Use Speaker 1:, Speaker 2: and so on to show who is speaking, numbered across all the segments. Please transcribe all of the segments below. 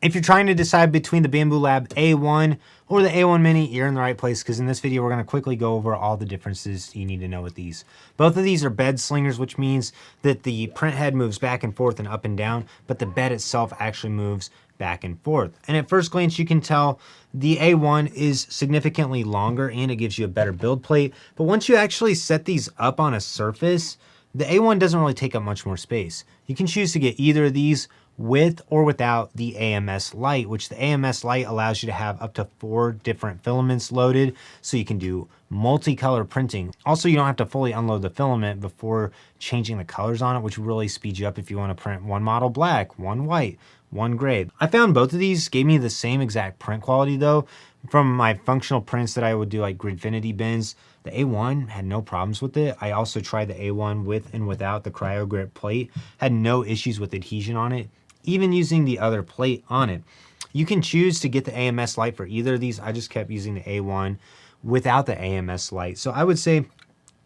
Speaker 1: If you're trying to decide between the Bambu Lab A1 or the A1 Mini, you're in the right place, because in this video, we're going to quickly go over all the differences you need to know with these. Both of these are bed slingers, which means that the print head moves back and forth and up and down, but the bed itself actually moves back and forth. And at first glance, you can tell the A1 is significantly longer and it gives you a better build plate. But once you actually set these up on a surface, the A1 doesn't really take up much more space. You can choose to get either of these with or without the AMS light, which the AMS light allows you to have up to 4 different filaments loaded, so you can do multicolor printing. Also, you don't have to fully unload the filament before changing the colors on it, which really speeds you up if you want to print one model black, one white, one gray. I found both of these gave me the same exact print quality though. From my functional prints that I would do like Gridfinity bins, the A1 had no problems with it. I also tried the A1 with and without the cryo grip plate, had no issues with adhesion on it, even using the other plate on it. You can choose to get the AMS light for either of these. I just kept using the A1 without the AMS light. So I would say,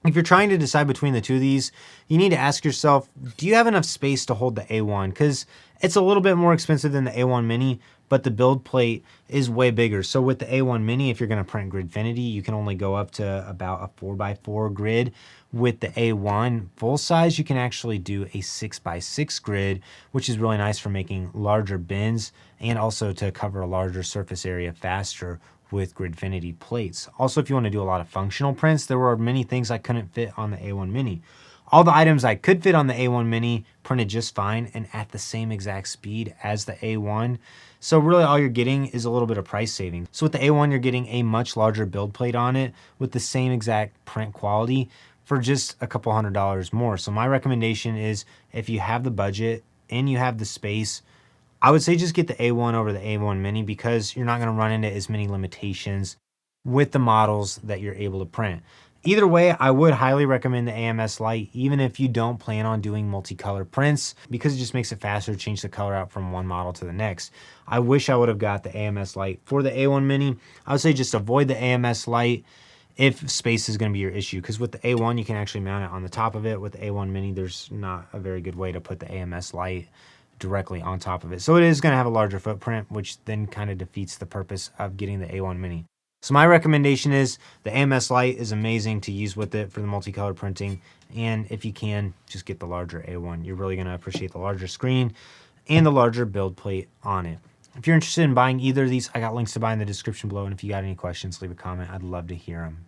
Speaker 1: if you're trying to decide between the two of these, you need to ask yourself, do you have enough space to hold the A1? Because it's a little bit more expensive than the A1 Mini, but the build plate is way bigger. So with the A1 Mini, if you're going to print Gridfinity, you can only go up to about a 4x4 grid. With the A1 full size, you can actually do a 6x6 grid, which is really nice for making larger bins and also to cover a larger surface area faster with Gridfinity plates. Also, if you want to do a lot of functional prints, there were many things I couldn't fit on the A1 Mini. All the items I could fit on the A1 Mini printed just fine and at the same exact speed as the A1. So really all you're getting is a little bit of price saving. So with the A1, you're getting a much larger build plate on it with the same exact print quality for just a couple $100s more. So my recommendation is, if you have the budget and you have the space, I would say just get the A1 over the A1 Mini, because you're not going to run into as many limitations with the models that you're able to print. Either way, I would highly recommend the AMS light, even if you don't plan on doing multicolor prints, because it just makes it faster to change the color out from one model to the next. I wish I would have got the AMS light for the A1 Mini. I would say just avoid the AMS light if space is going to be your issue, because with the A1, you can actually mount it on the top of it. With the A1 Mini, there's not a very good way to put the AMS light directly on top of it. So it is going to have a larger footprint, which then kind of defeats the purpose of getting the A1 Mini. So my recommendation is the AMS light is amazing to use with it for the multicolor printing. And if you can, just get the larger A1. You're really going to appreciate the larger screen and the larger build plate on it. If you're interested in buying either of these, I got links to buy in the description below. And if you got any questions, leave a comment. I'd love to hear them.